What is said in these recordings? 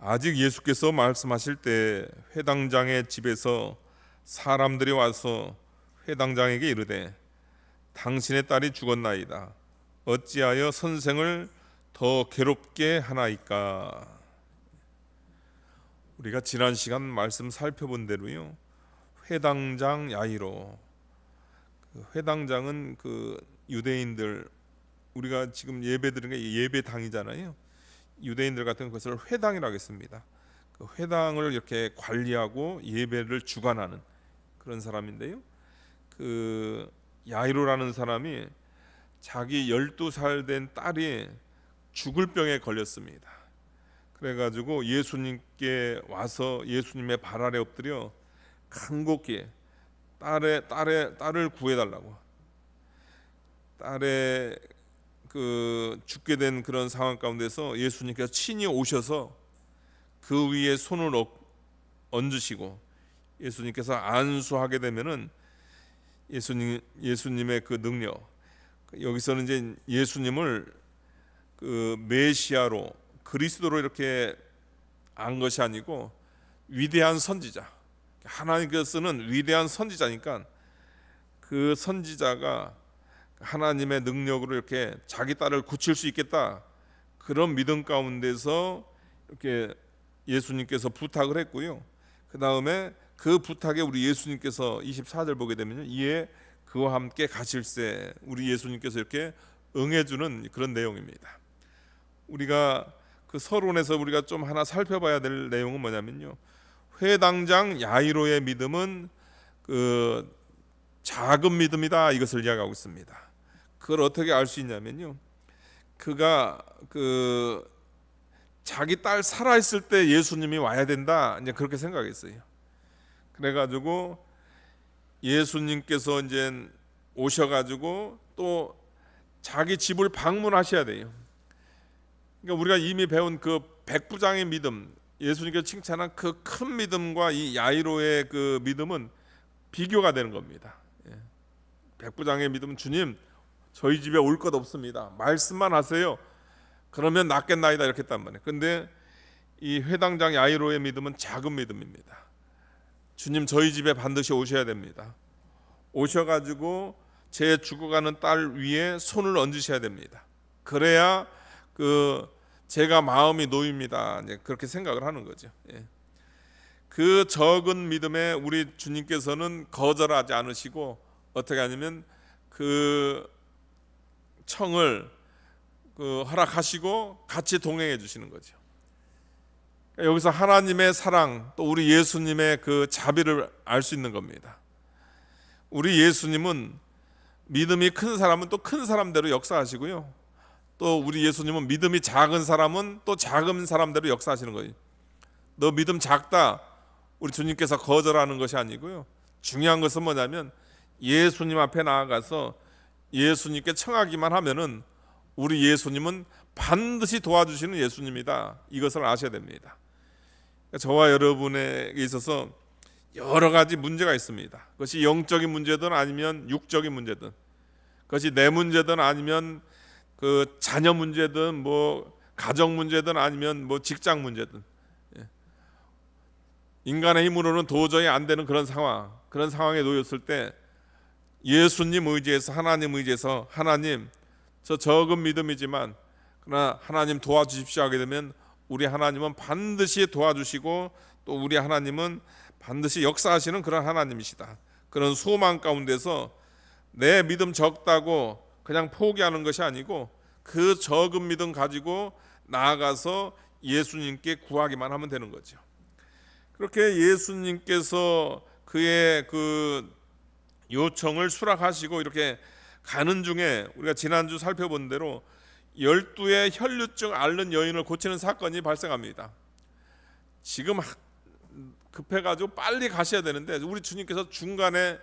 아직 예수께서 말씀하실 때 회당장의 집에서 사람들이 와서 회당장에게 이르되 당신의 딸이 죽었나이다. 어찌하여 선생을 더 괴롭게 하나이까? 우리가 지난 시간 말씀 살펴본 대로요, 회당장 야이로, 회당장은 유대인들, 우리가 지금 예배드리는 게 예배당이잖아요. 유대인들 같은 것을 회당이라고 했습니다. 그 회당을 이렇게 관리하고 예배를 주관하는 그런 사람인데요, 그 야이로라는 사람이 자기 12살 된 딸이 죽을 병에 걸렸습니다. 그래가지고 예수님께 와서 예수님의 발 아래 엎드려 간곡히 딸을 구해달라고, 딸의 죽게 된 그런 상황 가운데서 예수님께서 친히 오셔서 그 위에 손을 얹으시고 예수님께서 안수하게 되면은 예수님의 그 능력, 여기서는 이제 예수님을 그 메시아로, 그리스도로 이렇게 안 것이 아니고 위대한 선지자, 하나님께서 쓰는 위대한 선지자니까 그 선지자가 하나님의 능력으로 이렇게 자기 딸을 고칠 수 있겠다, 그런 믿음 가운데서 이렇게 예수님께서 부탁을 했고요. 그 다음에 그 부탁에 우리 예수님께서 24절 보게 되면요, 이에 그와 함께 가실새, 우리 예수님께서 이렇게 응해주는 그런 내용입니다. 우리가 그 서론에서 우리가 좀 하나 살펴봐야 될 내용은 뭐냐면요, 회당장 야이로의 믿음은 그 작은 믿음이다, 이것을 이야기하고 있습니다. 그걸 어떻게 알 수 있냐면요, 그가 자기 딸 살아있을 때 예수님이 와야 된다, 이제 그렇게 생각했어요. 그래가지고 예수님께서 이제 오셔가지고 또 자기 집을 방문하셔야 돼요. 그러니까 우리가 이미 배운 그 백부장의 믿음, 예수님께서 칭찬한 그 큰 믿음과 이 야이로의 그 믿음은 비교가 되는 겁니다. 백부장의 믿음은 주님, 저희 집에 올 것 없습니다. 말씀만 하세요. 그러면 낫겠나이다, 이렇게 했단 말이에요. 근데 이 회당장 야이로의 믿음은 작은 믿음입니다. 주님, 저희 집에 반드시 오셔야 됩니다. 오셔가지고 제 죽어가는 딸 위에 손을 얹으셔야 됩니다. 그래야 제가 마음이 놓입니다, 이제 그렇게 생각을 하는 거죠. 그 적은 믿음에 우리 주님께서는 거절하지 않으시고 어떻게 하냐면 그 청을 허락하시고 같이 동행해 주시는 거죠. 여기서 하나님의 사랑, 또 우리 예수님의 그 자비를 알 수 있는 겁니다. 우리 예수님은 믿음이 큰 사람은 또 큰 사람대로 역사하시고요, 또 우리 예수님은 믿음이 작은 사람은 또 작은 사람대로 역사하시는 거예요. 너 믿음 작다, 우리 주님께서 거절하는 것이 아니고요, 중요한 것은 뭐냐면 예수님 앞에 나아가서 예수님께 청하기만 하면은 우리 예수님은 반드시 도와주시는 예수님이다, 이것을 아셔야 됩니다. 저와 여러분에게 있어서 여러 가지 문제가 있습니다. 그것이 영적인 문제든 아니면 육적인 문제든, 그것이 내 문제든 아니면 그 자녀 문제든 뭐 가정 문제든 아니면 뭐 직장 문제든, 인간의 힘으로는 도저히 안 되는 그런 상황에 놓였을 때 예수님 의지해서, 하나님 의지해서, 하나님, 저 적은 믿음이지만 그러나 하나님 도와주십시오 하게 되면 우리 하나님은 반드시 도와주시고 또 우리 하나님은 반드시 역사하시는 그런 하나님이시다, 그런 소망 가운데서 내 믿음 적다고 그냥 포기하는 것이 아니고 그 적은 믿음 가지고 나아가서 예수님께 구하기만 하면 되는 거죠. 그렇게 예수님께서 그의 그 요청을 수락하시고 이렇게 가는 중에 우리가 지난주 살펴본 대로 12의 혈류증 앓는 여인을 고치는 사건이 발생합니다. 지금 급해가지고 빨리 가셔야 되는데 우리 주님께서 중간에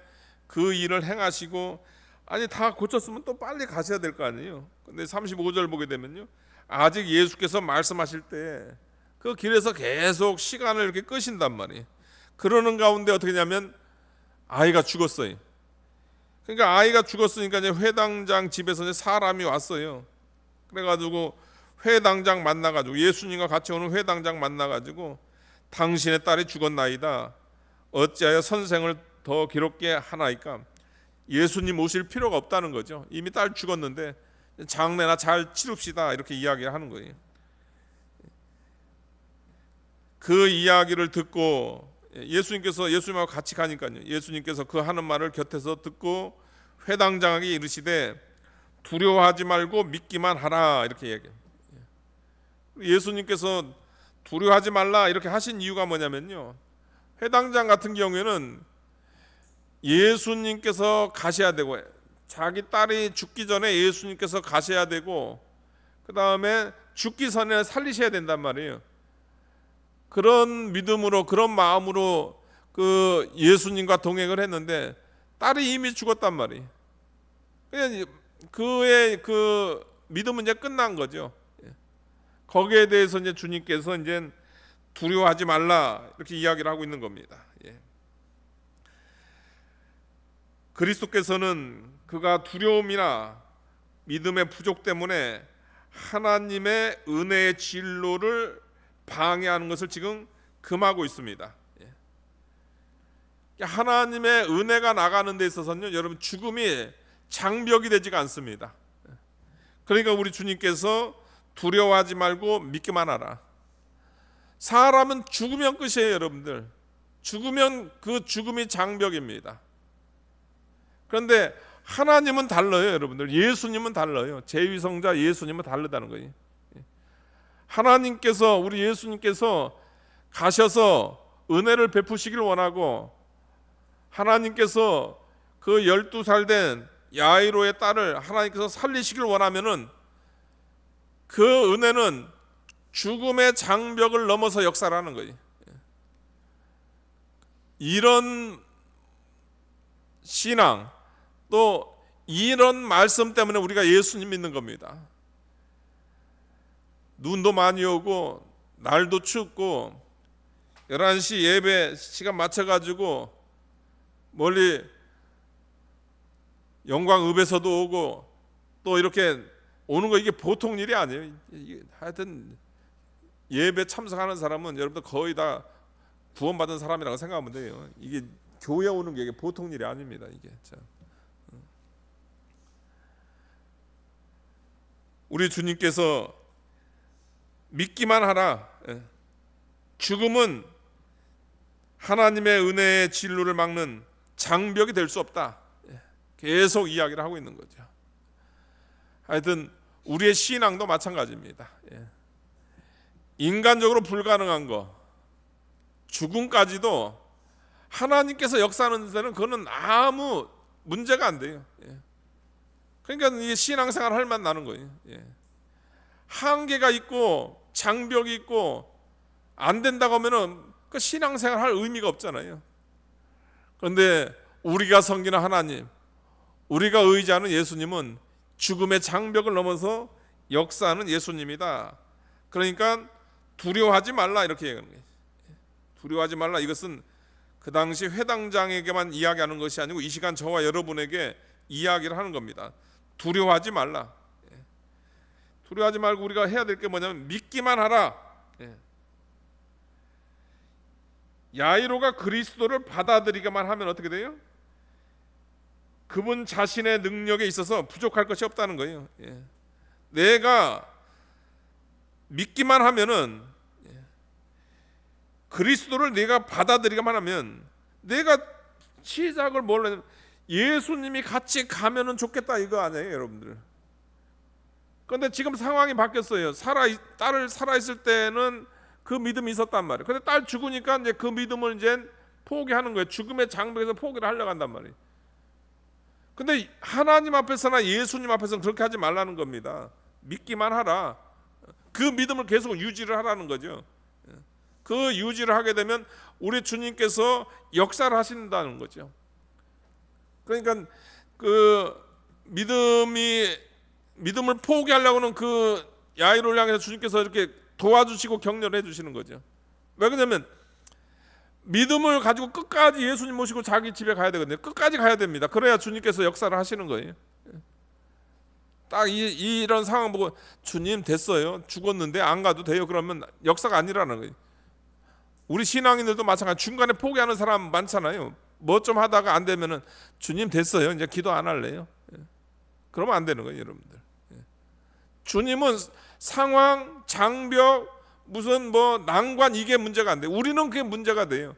그 일을 행하시고, 아니 다 고쳤으면 또 빨리 가셔야 될 거 아니에요. 근데 35절 보게 되면요, 아직 예수께서 말씀하실 때 그 길에서 계속 시간을 이렇게 끄신단 말이에요. 그러는 가운데 어떻게 하냐면 아이가 죽었어요. 그러니까 아이가 죽었으니까 이제 회당장 집에서 이제 사람이 왔어요. 그래가지고 회당장 만나가지고, 예수님과 같이 오는 회당장 만나가지고 당신의 딸이 죽었나이다, 어찌하여 선생을 더 기롭게 하나이까. 예수님 오실 필요가 없다는 거죠. 이미 딸 죽었는데 장례나 잘 치릅시다, 이렇게 이야기를 하는 거예요. 그 이야기를 듣고 예수님하고 같이 가니까요, 예수님께서 그 하는 말을 곁에서 듣고 회당장에게 이르시되 두려워하지 말고 믿기만 하라, 이렇게 얘기해요. 예수님께서 두려워하지 말라 이렇게 하신 이유가 뭐냐면요, 회당장 같은 경우에는 예수님께서 가셔야 되고, 자기 딸이 죽기 전에 예수님께서 가셔야 되고, 그 다음에 죽기 전에 살리셔야 된단 말이에요. 그런 믿음으로, 그런 마음으로 그 예수님과 동행을 했는데 딸이 이미 죽었단 말이에요. 그냥 그의 그 믿음은 이제 끝난 거죠. 거기에 대해서 이제 주님께서 이제 두려워하지 말라 이렇게 이야기를 하고 있는 겁니다. 그리스도께서는 그가 두려움이나 믿음의 부족 때문에 하나님의 은혜의 진로를 방해하는 것을 지금 금하고 있습니다. 하나님의 은혜가 나가는 데 있어서는요, 여러분, 죽음이 장벽이 되지가 않습니다. 그러니까 우리 주님께서 두려워하지 말고 믿기만 하라. 사람은 죽으면 끝이에요, 여러분들. 죽으면 그 죽음이 장벽입니다. 그런데 하나님은 달라요, 여러분들. 예수님은 달라요. 제2성자 예수님은 다르다는 거예요. 하나님께서, 우리 예수님께서 가셔서 은혜를 베푸시길 원하고, 하나님께서 그 12살 된 야이로의 딸을 하나님께서 살리시길 원하면은 그 은혜는 죽음의 장벽을 넘어서 역사를 하는 거예요. 이런 신앙, 또 이런 말씀 때문에 우리가 예수님 믿는 겁니다. 눈도 많이 오고 날도 춥고 11시 예배 시간 맞춰가지고 멀리 영광읍에서도 오고 또 이렇게 오는 거, 이게 보통 일이 아니에요. 하여튼 예배 참석하는 사람은 여러분들 거의 다 구원받은 사람이라고 생각하면 돼요. 이게 교회 오는 게 이게 보통 일이 아닙니다. 이게 참. 우리 주님께서 믿기만 하라. 죽음은 하나님의 은혜의 진로를 막는 장벽이 될 수 없다. 계속 이야기를 하고 있는 거죠. 하여튼 우리의 신앙도 마찬가지입니다. 인간적으로 불가능한 거, 죽음까지도 하나님께서 역사하는 데는 그거는 아무 문제가 안 돼요. 그러니까 이게 신앙생활 할 맛 나는 거예요. 한계가 있고 장벽이 있고 안 된다고 하면은 그 신앙생활 할 의미가 없잖아요. 그런데 우리가 섬기는 하나님, 우리가 의지하는 예수님은 죽음의 장벽을 넘어서 역사하는 예수님이다. 그러니까 두려워하지 말라, 이렇게 얘기하는 거예요. 두려워하지 말라, 이것은 그 당시 회당장에게만 이야기하는 것이 아니고 이 시간 저와 여러분에게 이야기를 하는 겁니다. 두려워하지 말라. 두려워하지 말고 우리가 해야 될 게 뭐냐면 믿기만 하라. 야이로가 그리스도를 받아들이기만 하면 어떻게 돼요? 그분 자신의 능력에 있어서 부족할 것이 없다는 거예요. 내가 믿기만 하면은, 그리스도를 내가 받아들이기만 하면, 내가 시작을 뭘로, 예수님이 같이 가면은 좋겠다 이거 아니에요, 여러분들. 그런데 지금 상황이 바뀌었어요. 딸을 살아있을 때는 그 믿음이 있었단 말이에요. 근데 딸 죽으니까 이제 그 믿음을 이제 포기하는 거예요. 죽음의 장벽에서 포기를 하려고 한단 말이에요. 근데 하나님 앞에서나 예수님 앞에서는 그렇게 하지 말라는 겁니다. 믿기만 하라. 그 믿음을 계속 유지를 하라는 거죠. 그 유지를 하게 되면 우리 주님께서 역사를 하신다는 거죠. 그러니까 그 믿음을 포기하려고는 그 야이로를 향해서 주님께서 이렇게 도와주시고 격려를 해주시는 거죠. 왜 그러냐면 믿음을 가지고 끝까지 예수님 모시고 자기 집에 가야 되거든요. 끝까지 가야 됩니다. 그래야 주님께서 역사를 하시는 거예요. 딱 이런 상황 보고 주님 됐어요. 죽었는데 안 가도 돼요. 그러면 역사가 아니라는 거예요. 우리 신앙인들도 마찬가지. 중간에 포기하는 사람 많잖아요. 뭐 좀 하다가 안 되면은 주님 됐어요. 이제 기도 안 할래요. 그러면 안 되는 거예요, 여러분들. 주님은 상황, 장벽, 무슨 뭐 난관 이게 문제가 안 돼요. 우리는 그게 문제가 돼요.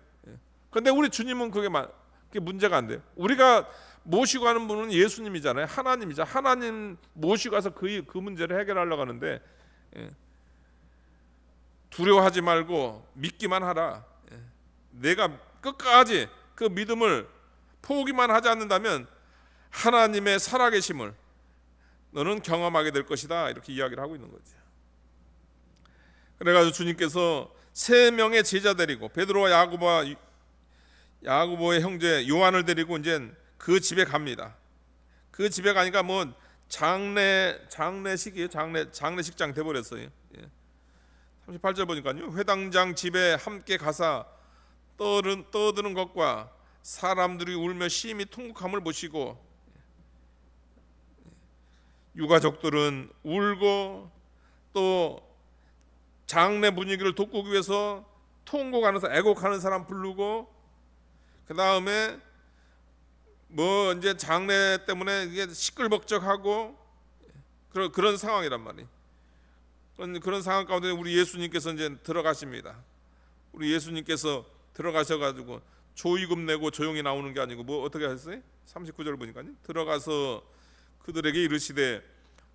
그런데 우리 주님은 그게 문제가 안 돼요. 우리가 모시고 가는 분은 예수님이잖아요. 하나님이죠. 하나님 모시고 가서 그 문제를 해결하려고 하는데 두려워하지 말고 믿기만 하라. 내가 끝까지 그 믿음을 포기만 하지 않는다면 하나님의 살아계심을 너는 경험하게 될 것이다. 이렇게 이야기를 하고 있는 거죠. 그래가지고 주님께서 세 명의 제자 데리고 베드로와 야고보의 형제 요한을 데리고 이제 그 집에 갑니다. 그 집에 가니까 뭐 장례식이에요. 장례식장 돼버렸어요. 38절 보니까요. 회당장 집에 함께 가사 떠드는 것과 사람들이 울며 심히 통곡함을 보시고 유가족들은 울고 또 장례 분위기를 돋구기 위해서 통곡하는 사람, 애곡하는 사람 부르고 그 다음에 뭐 이제 장례 때문에 이게 시끌벅적하고 그런 상황이란 말이에요. 그런 상황 가운데 우리 예수님께서 이제 들어가십니다. 우리 예수님께서 들어가셔가지고 조의금 내고 조용히 나오는 게 아니고 뭐 어떻게 하셨어요? 39절 보니까요. 들어가서 그들에게 이르시되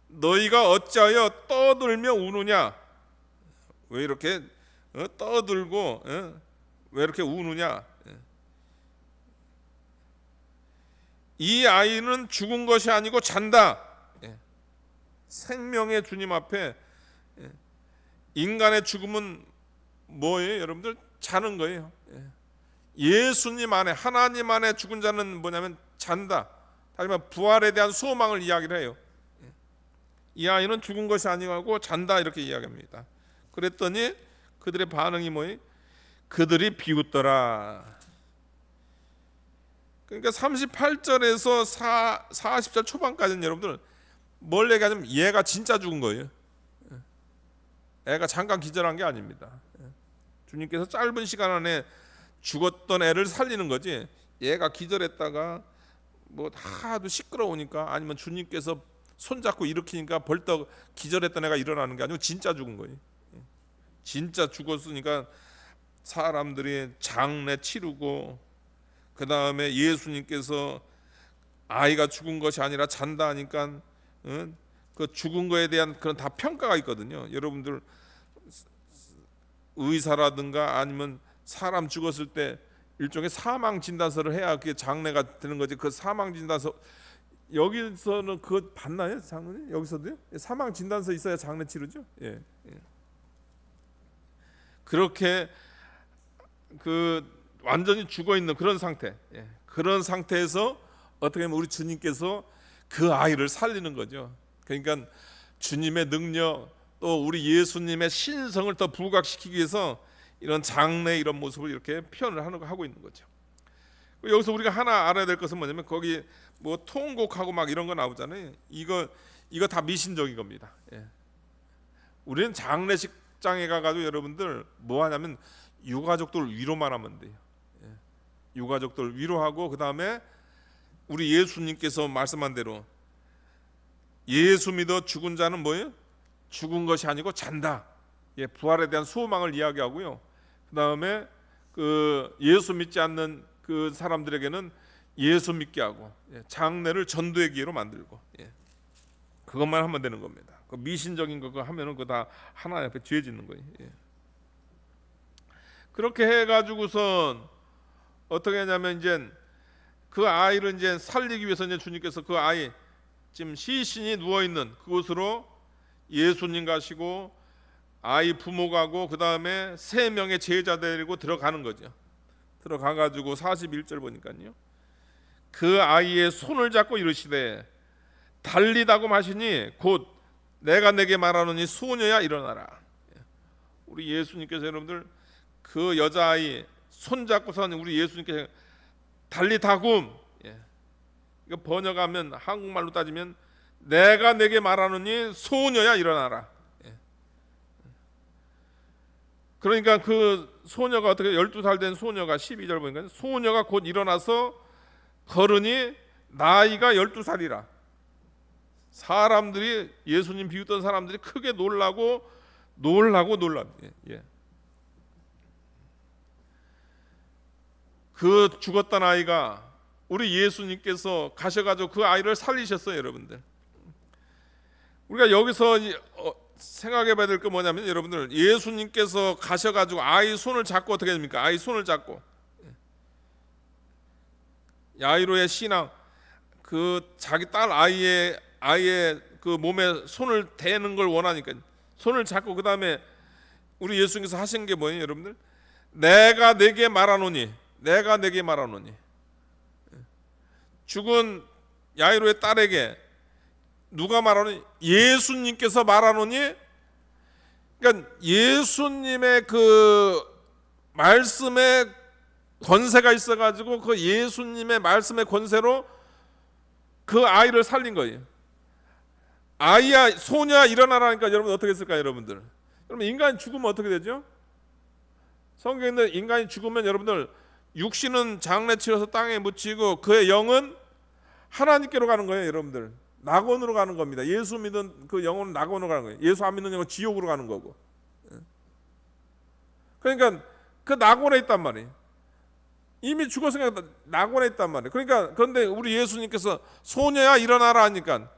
너희가 어찌하여 떠들며 우느냐? 왜 이렇게 떠들고 왜 이렇게 우느냐? 이 아이는 죽은 것이 아니고 잔다. 생명의 주님 앞에 인간의 죽음은 뭐예요? 여러분들 자는 거예요. 예수님 안에 하나님 안에 죽은 자는 뭐냐면 잔다. 다시 말해 부활에 대한 소망을 이야기를 해요. 이 아이는 죽은 것이 아니고 잔다 이렇게 이야기합니다. 그랬더니 그들의 반응이 뭐예요? 그들이 비웃더라. 그러니까 38절에서 40절 초반까지는 여러분들 뭘 얘기하냐면 얘가 진짜 죽은 거예요. 애가 잠깐 기절한 게 아닙니다. 주님께서 짧은 시간 안에 죽었던 애를 살리는 거지. 얘가 기절했다가 뭐 하도 시끄러우니까 아니면 주님께서 손잡고 일으키니까 벌떡 기절했던 애가 일어나는 게 아니고 진짜 죽은 거예요. 진짜 죽었으니까 사람들이 장례 치르고 그 다음에 예수님께서 아이가 죽은 것이 아니라 잔다 하니까 그 죽은 거에 대한 그런 다 평가가 있거든요. 여러분들 의사라든가 아니면 사람 죽었을 때 일종의 사망 진단서를 해야 그게 장례가 되는 거지. 그 사망 진단서 여기서는 그거 봤나요, 장로님? 여기서도요? 사망 진단서 있어야 장례 치르죠. 예. 그렇게 그 완전히 죽어 있는 그런 상태. 그런 상태에서 어떻게 보면 우리 주님께서 그 아이를 살리는 거죠. 그러니까 주님의 능력 또 우리 예수님의 신성을 더 부각시키기 위해서 이런 장례 이런 모습을 이렇게 표현을 하고 있는 거죠. 여기서 우리가 하나 알아야 될 것은 뭐냐면 거기 뭐 통곡하고 막 이런 거 나오잖아요. 이거 다 미신적인 겁니다. 우리는 장례식장에 가가지고 여러분들 뭐 하냐면 유가족들 위로만 하면 돼요. 유가족들 위로하고 그 다음에 우리 예수님께서 말씀한 대로 예수 믿어 죽은 자는 뭐예요? 죽은 것이 아니고 잔다. 부활에 대한 소망을 이야기하고요. 그 다음에 그 예수 믿지 않는 그 사람들에게는 예수 믿게 하고 장례를 전도의 기회로 만들고 그것만 하면 되는 겁니다. 그 미신적인 거 하면은 그거 다 하나님 앞에 죄 짓는 거예요. 그렇게 해가지고선 어떻게 하냐면 이제 그 아이를 이제 살리기 위해서 이제 주님께서 그 아이 지금 시신이 누워 있는 그곳으로 예수님 가시고 아이 부모 가고 그 다음에 3명의 제자 데리고 들어가는 거죠. 들어가 가지고 41절 보니까요. 그 아이의 손을 잡고 이르시되 달리다고 하시니 곧 내가 내게 말하노니 소녀야 일어나라. 우리 예수님께서 여러분들 그 여자아이 손잡고선 우리 예수님께서 달리다굼, 이거 번역하면 한국말로 따지면 내가 내게 말하노니 소녀야 일어나라. 그러니까 그 소녀가 어떻게 12살 된 소녀가 12절 보니까 소녀가 곧 일어나서 걸으니 나이가 12살이라. 사람들이 예수님 비웃던 사람들이 크게 놀라고. 예. 그 죽었던 아이가 우리 예수님께서 가셔가지고 그 아이를 살리셨어요, 여러분들. 우리가 여기서 생각해봐야 될 게 뭐냐면, 여러분들, 예수님께서 가셔가지고 아이 손을 잡고 어떻게 됩니까? 아이 손을 잡고 야이로의 신앙, 그 자기 딸 아이의 그 몸에 손을 대는 걸 원하니까 손을 잡고, 그 다음에 우리 예수님께서 하신 게 뭐예요, 여러분들? 내가 내게 말하노니. 죽은 야이로의 딸에게 누가 말하노니? 예수님께서 말하노니. 그러니까 예수님의 그 말씀에 권세가 있어가지고 그 예수님의 말씀의 권세로 그 아이를 살린 거예요. 아이야, 소녀야 일어나라니까 여러분 어떻게 했을까요, 여러분들? 여러분, 인간이 죽으면 어떻게 되죠? 성경에 있는 인간이 죽으면 여러분들, 육신은 장례 치러서 땅에 묻히고 그의 영은 하나님께로 가는 거예요, 여러분들. 낙원으로 가는 겁니다. 예수 믿는 그 영혼은 낙원으로 가는 거예요. 예수 안 믿는 영혼은 지옥으로 가는 거고. 그러니까 그 낙원에 있단 말이에요. 이미 죽었으니까 낙원에 있단 말이에요. 그러니까 그런데 우리 예수님께서 소녀야 일어나라 하니까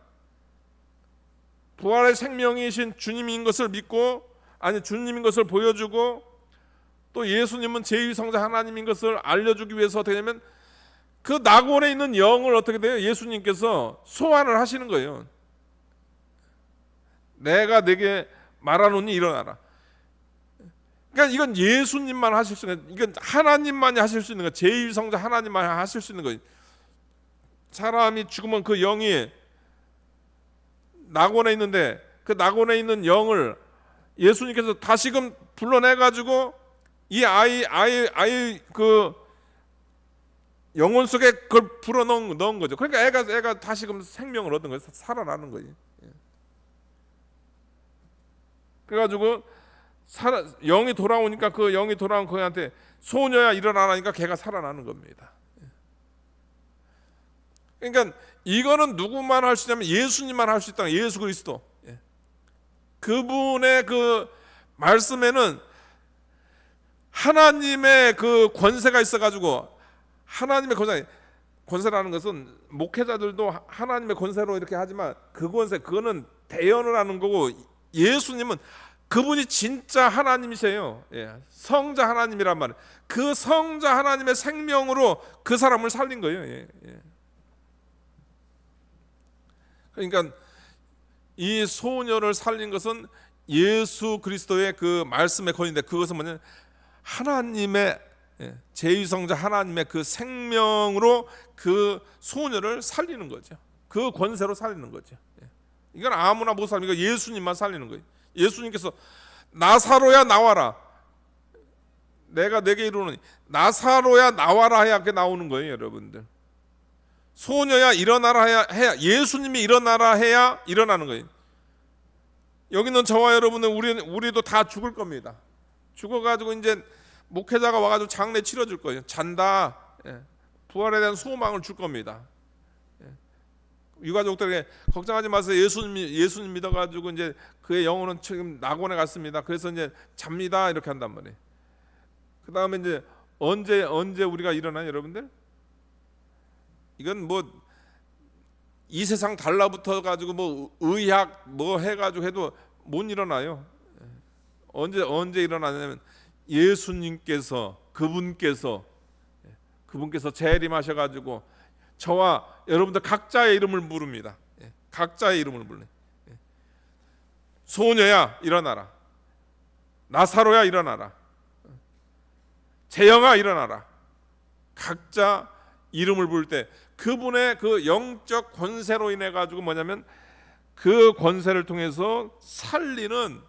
부활의 생명이신 주님인 것을 믿고, 아니 주님인 것을 보여주고, 또 예수님은 제2성자 하나님인 것을 알려주기 위해서 어떻게 되냐면 그 낙원에 있는 영을 어떻게 돼요? 예수님께서 소환을 하시는 거예요. 내가 내게 말하노니 일어나라. 그러니까 이건 예수님만 하실 수 있는, 이건 하나님만이 하실 수 있는 거, 제1성자 하나님만이 하실 수 있는 거예요. 사람이 죽으면 그 영이 낙원에 있는데 그 낙원에 있는 영을 예수님께서 다시금 불러내가지고 이 아이 그 영혼 속에 그걸 불어 넣은 거죠. 그러니까 애가 다시금 생명을 얻은 거예요. 살아나는 거예요. 그래가지고 영이 돌아오니까 그 영이 돌아온 그한테 소녀야 일어나라니까 걔가 살아나는 겁니다. 그러니까 이거는 누구만 할 수 있냐면 예수님만 할 수 있다. 예수 그리스도. 그분의 그 말씀에는 하나님의 그 권세가 있어가지고, 하나님의 권세라는 것은 목회자들도 하나님의 권세로 이렇게 하지만 그 권세, 그거는 대연을 하는 거고, 예수님은 그분이 진짜 하나님이세요. 성자 하나님이란 말이에요. 그 성자 하나님의 생명으로 그 사람을 살린 거예요. 그러니까 이 소녀를 살린 것은 예수 그리스도의 그 말씀의 권위인데, 그것은 뭐냐면 하나님의 제2성자 하나님의 그 생명으로 그 소녀를 살리는 거죠. 그 권세로 살리는 거죠. 이건 아무나 못 살리는 거예요. 예수님만 살리는 거예요. 예수님께서 나사로야 나와라. 내가 내게 이르노니 나사로야 나와라 해야 그게 나오는 거예요, 여러분들. 소녀야 일어나라 해야 예수님이 일어나라 해야 일어나는 거예요. 여기는 저와 여러분은 우리도 다 죽을 겁니다. 죽어가지고 이제 목회자가 와가지고 장례 치러줄 거예요. 잔다. 부활에 대한 소망을 줄 겁니다. 유가족들에게 걱정하지 마세요. 예수님 믿어가지고 이제 그의 영혼은 지금 낙원에 갔습니다. 그래서 이제 잡니다. 이렇게 한단 말이에요. 그 다음에 이제 언제 우리가 일어나요, 여러분들? 이건 뭐 이 세상 달라붙어 가지고 뭐 의학 뭐 해가지고 해도 못 일어나요. 언제 일어나냐면 예수님께서 그분께서 재림하셔가지고 저와 여러분들 각자의 이름을 부릅니다. 각자의 이름을 불러. 소녀야 일어나라. 나사로야 일어나라. 재영아 일어나라. 각자 이름을 부를 때 그분의 그 영적 권세로 인해 가지고 뭐냐면 그 권세를 통해서 살리는,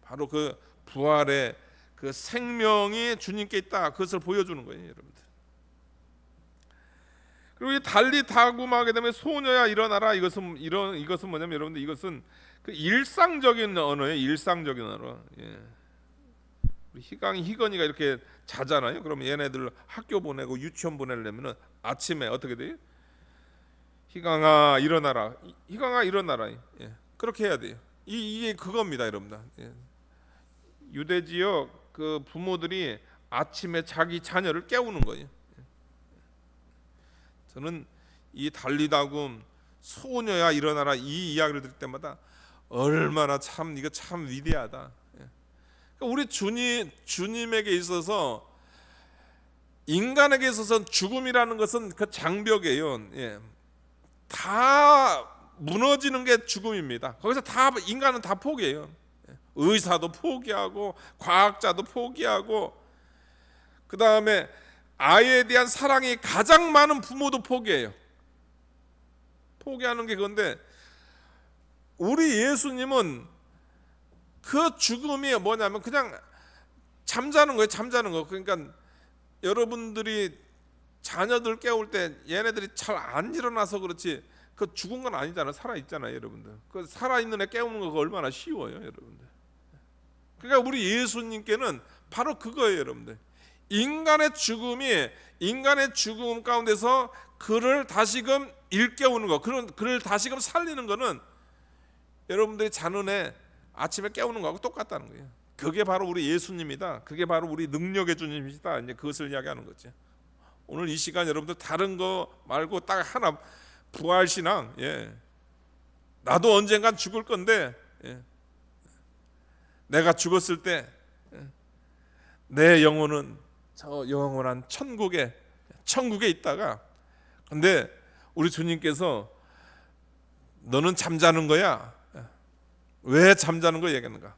바로 그 부활의 그 생명이 주님께 있다. 그것을 보여주는 거예요, 여러분들. 그리고 이 달리 다굼하게 되면 소녀야 일어나라. 이것은 뭐냐면 여러분들 이것은 그 일상적인 언어예요. 일상적인 언어. 예. 우리 희건이가 이렇게 자잖아요. 그러면 얘네들 학교 보내고 유치원 보내려면은 아침에 어떻게 돼요? 희강아 일어나라. 희강아 일어나라. 예. 그렇게 해야 돼요. 이게 그겁니다, 여러분들. 예. 유대 지역 그 부모들이 아침에 자기 자녀를 깨우는 거예요. 저는 이 달리다굼 소녀야 일어나라 이 이야기를 들을 때마다 얼마나 참 이거 참 위대하다. 우리 주님에게 있어서 인간에게 있어서는 죽음이라는 것은 그 장벽이에요. 예. 다 무너지는 게 죽음입니다. 거기서 다 인간은 다 포기해요. 의사도 포기하고 과학자도 포기하고 그 다음에 아이에 대한 사랑이 가장 많은 부모도 포기해요. 포기하는 게 그건데 우리 예수님은 그 죽음이 뭐냐면 그냥 잠자는 거예요. 잠자는 거. 그러니까 여러분들이 자녀들 깨울 때 얘네들이 잘 안 일어나서 그렇지 그 죽은 건 아니잖아요. 살아 있잖아요, 여러분들. 그 살아 있는 애 깨우는 거 얼마나 쉬워요, 여러분들. 그러니까 우리 예수님께는 바로 그거예요, 여러분들. 인간의 죽음 가운데서 그를 다시금 일깨우는 거, 그를 다시금 살리는 거는 여러분들이 자는 애 아침에 깨우는 거하고 똑같다는 거예요. 그게 바로 우리 예수님이다. 그게 바로 우리 능력의 주님이다. 이제 그것을 이야기하는 거죠. 오늘 이 시간 여러분들 다른 거 말고 딱 하나 부활 신앙. 예. 나도 언젠간 죽을 건데 내가 죽었을 때 내 영혼은 저 영원한 천국에 있다가 근데 우리 주님께서 너는 잠자는 거야. 왜 잠자는 거 얘기하는가?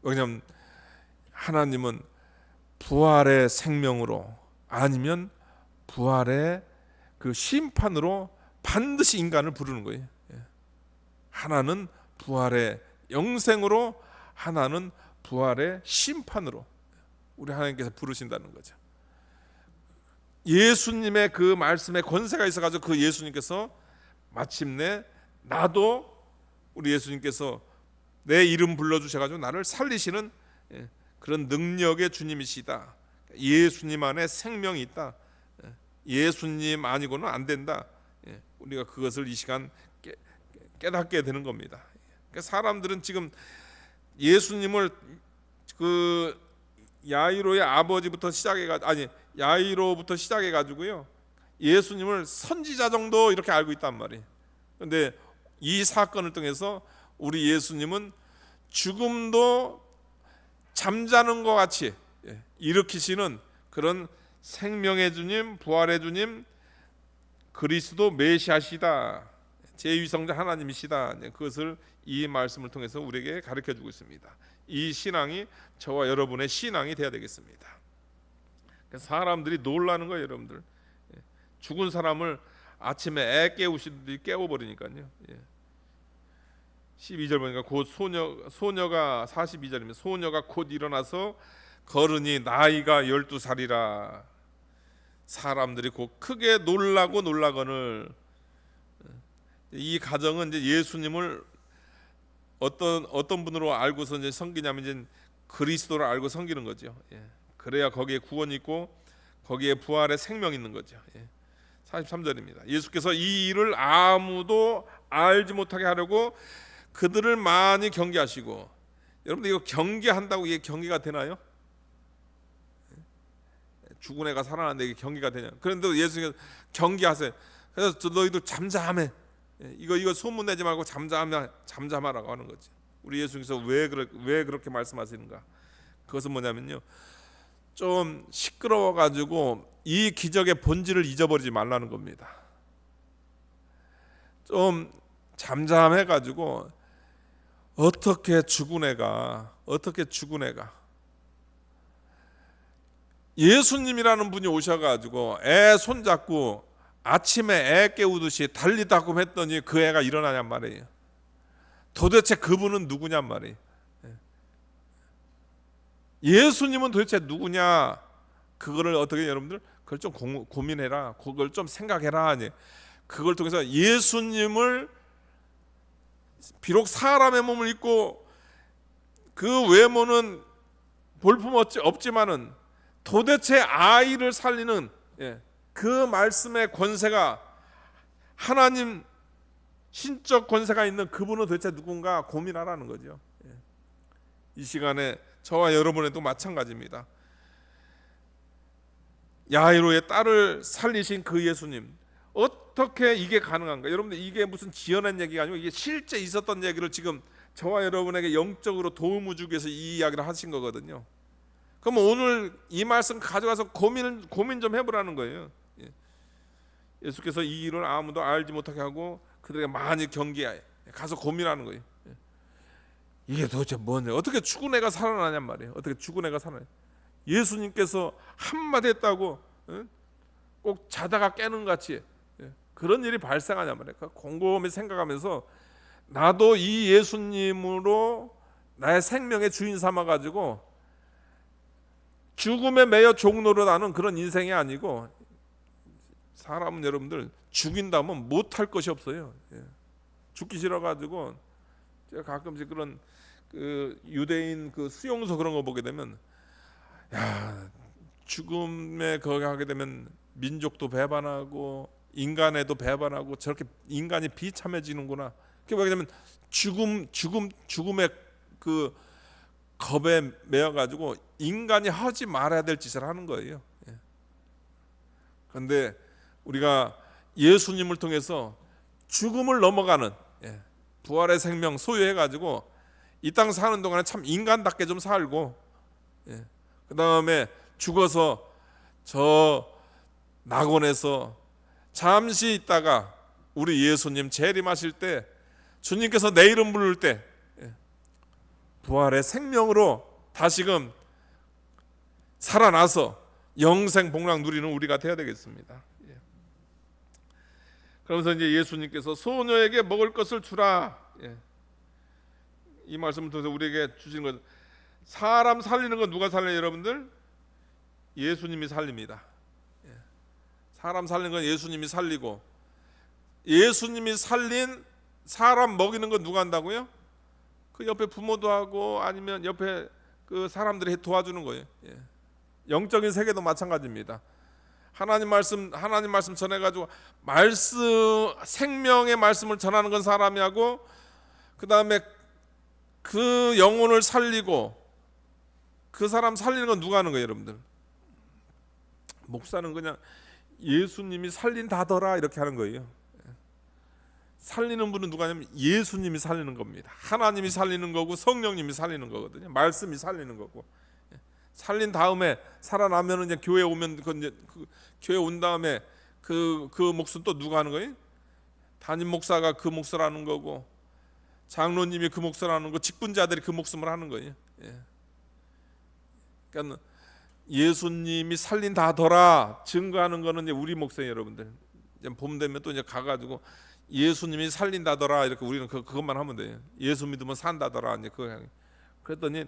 왜냐하면 하나님은 부활의 생명으로 아니면 부활의 그 심판으로 반드시 인간을 부르는 거예요. 하나는 부활의 영생으로 하나는 부활의 심판으로 우리 하나님께서 부르신다는 거죠. 예수님의 그 말씀에 권세가 있어가지고 그 예수님께서 마침내 나도 우리 예수님께서 내 이름 불러주셔가지고 나를 살리시는 그런 능력의 주님이시다. 예수님 안에 생명이 있다. 예수님 아니고는 안 된다. 우리가 그것을 이 시간 깨닫게 되는 겁니다. 사람들은 지금 예수님을 그 야이로의 아버지부터 야이로부터 시작해가지고요 예수님을 선지자 정도 이렇게 알고 있단 말이에요. 그런데 이 사건을 통해서 우리 예수님은 죽음도 잠자는 것 같이 일으키시는 그런 생명의 주님, 부활의 주님, 그리스도 메시아시다, 제2성자 하나님이시다. 그것을 이 말씀을 통해서 우리에게 가르쳐주고 있습니다. 이 신앙이 저와 여러분의 신앙이 되어야 되겠습니다. 사람들이 놀라는 거예요, 여러분들. 죽은 사람을 아침에 애 깨우시듯이 깨워버리니까요. 12절 보니까 곧 소녀가 42절이면 소녀가 곧 일어나서 걸으니 나이가 12살이라 사람들이 곧 크게 놀라거늘. 이 가정은 이제 예수님을 어떤 분으로 알고서 이제 섬기냐면 이제 그리스도를 알고 섬기는 거죠. 그래야 거기에 구원이 있고 거기에 부활의 생명이 있는 거죠. 43절입니다. 예수께서 이 일을 아무도 알지 못하게 하려고 그들을 많이 경계하시고, 여러분들 이거 경계한다고 이게 경계가 되나요? 죽은 애가 살아났는데 이게 경계가 되냐? 그런데 예수님께서 경계하세요. 그래서 너희들 잠잠해. 이거 소문 내지 말고 잠잠하라고 하는 거지. 우리 예수님께서 왜 그렇게 말씀하시는가? 그것은 뭐냐면요, 좀 시끄러워가지고 이 기적의 본질을 잊어버리지 말라는 겁니다. 좀 잠잠해가지고 어떻게 죽은 애가 예수님이라는 분이 오셔가지고 애 손잡고 아침에 애 깨우듯이 달리다고 했더니 그 애가 일어나냔 말이에요. 도대체 그분은 누구냔 말이에요. 예수님은 도대체 누구냐? 그거를 어떻게 여러분들 그걸 좀 고민해라. 그걸 좀 생각해라. 아니. 그걸 통해서 예수님을 비록 사람의 몸을 입고 그 외모는 볼품 없지만은 도대체 아이를 살리는 그 말씀의 권세가 하나님 신적 권세가 있는 그분은 도대체 누군가 고민하라는 거죠. 이 시간에 저와 여러분에도 마찬가지입니다. 야이로의 딸을 살리신 그 예수님, 어떻게 이게 가능한가? 여러분들, 이게 무슨 지어낸 얘기가 아니고 이게 실제 있었던 얘기를 지금 저와 여러분에게 영적으로 도움을 주기 위해서 이 이야기를 하신 거거든요. 그럼 오늘 이 말씀 가져가서 고민 좀 해보라는 거예요. 예수께서 이 일을 아무도 알지 못하게 하고 그들에게 많이 경계해 가서 고민하는 거예요. 이게 도대체 뭐냐? 어떻게 죽은 애가 살아나냔 말이에요. 어떻게 죽은 애가 살아나? 예수님께서 한마디 했다고 꼭 자다가 깨는 같이 그런 일이 발생하냔 말이에요. 곰곰이 생각하면서 나도 이 예수님으로 나의 생명의 주인 삼아가지고 죽음에 매여 종노릇하는 그런 인생이 아니고, 사람은 여러분들 죽인다면 못할 것이 없어요. 죽기 싫어가지고 제가 가끔씩 그런 그 유대인 그 수용소 그런 거 보게 되면, 야, 죽음에 거기 하게 되면 민족도 배반하고 인간에도 배반하고 저렇게 인간이 비참해지는구나. 그게 뭐게 되면 죽음의 그 겁에 매여가지고 인간이 하지 말아야 될 짓을 하는 거예요. 그런데 우리가 예수님을 통해서 죽음을 넘어가는 부활의 생명 소유해가지고 이 땅 사는 동안에 참 인간답게 좀 살고, 그 다음에 죽어서 저 낙원에서 잠시 있다가 우리 예수님 재림하실 때, 주님께서 내 이름 부를 때 부활의 생명으로 다시금 살아나서 영생 복락 누리는 우리가 되어야 되겠습니다. 그러면서 이제 예수님께서 소녀에게 먹을 것을 주라, 이 말씀을 통해서 우리에게 주시는 것, 사람 살리는 건 누가 살려요? 여러분들, 예수님이 살립니다. 사람 살리는 건 예수님이 살리고, 예수님이 살린 사람 먹이는 건 누가 한다고요? 그 옆에 부모도 하고 아니면 옆에 그 사람들이 도와주는 거예요. 영적인 세계도 마찬가지입니다. 하나님 말씀 전해가지고 생명의 말씀을 전하는 건 사람이 하고, 그 다음에 그 영혼을 살리고 그 사람 살리는 건 누가 하는 거예요? 여러분들, 목사는 그냥 예수님이 살린다더라 이렇게 하는 거예요. 살리는 분은 누가냐면 예수님이 살리는 겁니다. 하나님이 살리는 거고 성령님이 살리는 거거든요. 말씀이 살리는 거고, 살린 다음에 살아나면은 이제 교회 오면 교회 온 다음에 그 몫은 또 누가 하는 거예요? 담임 목사가 그 몫을 하는 거고, 장로님이 그 몫을 하는 거, 직분자들이 그 목숨을 하는 거예요. 그러니까 예수님이 살린다더라 증거하는 거는 이제 우리 몫이에요. 여러분들, 이제 봄 되면 또 이제 가가지고 예수님이 살린다더라 이렇게 우리는 그것만 하면 돼요. 예수 믿으면 산다더라 이제 그거. 그랬더니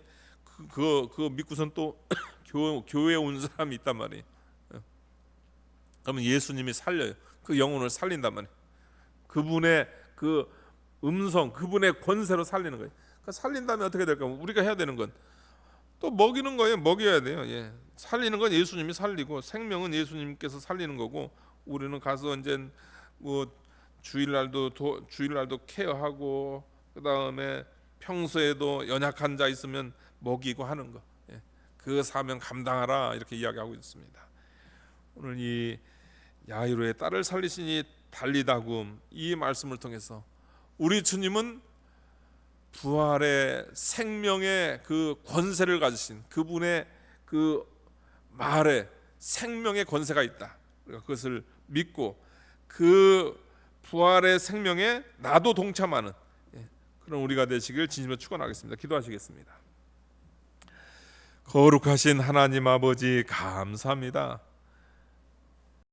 그거 믿고선 또 교회에 온 사람이 있단 말이에요. 그러면 예수님이 살려요. 그 영혼을 살린단 말이에요. 그분의 그 음성, 그분의 권세로 살리는 거예요. 그러니까 살린다면 어떻게 될까? 우리가 해야 되는 건 또 먹이는 거예요. 먹여야 돼요. 살리는 건 예수님이 살리고, 생명은 예수님께서 살리는 거고, 우리는 가서 이제 뭐 주일날도 케어하고, 그 다음에 평소에도 연약한 자 있으면 먹이고 하는 거, 그 사명 감당하라 이렇게 이야기하고 있습니다. 오늘 이 야이로의 딸을 살리신 이 달리다굼, 이 말씀을 통해서 우리 주님은 부활의 생명의 그 권세를 가지신 그분의 그 말에 생명의 권세가 있다. 그것을 믿고 그 부활의 생명에 나도 동참하는 그런 우리가 되시길 진심으로 축원하겠습니다. 기도하시겠습니다. 거룩하신 하나님 아버지, 감사합니다.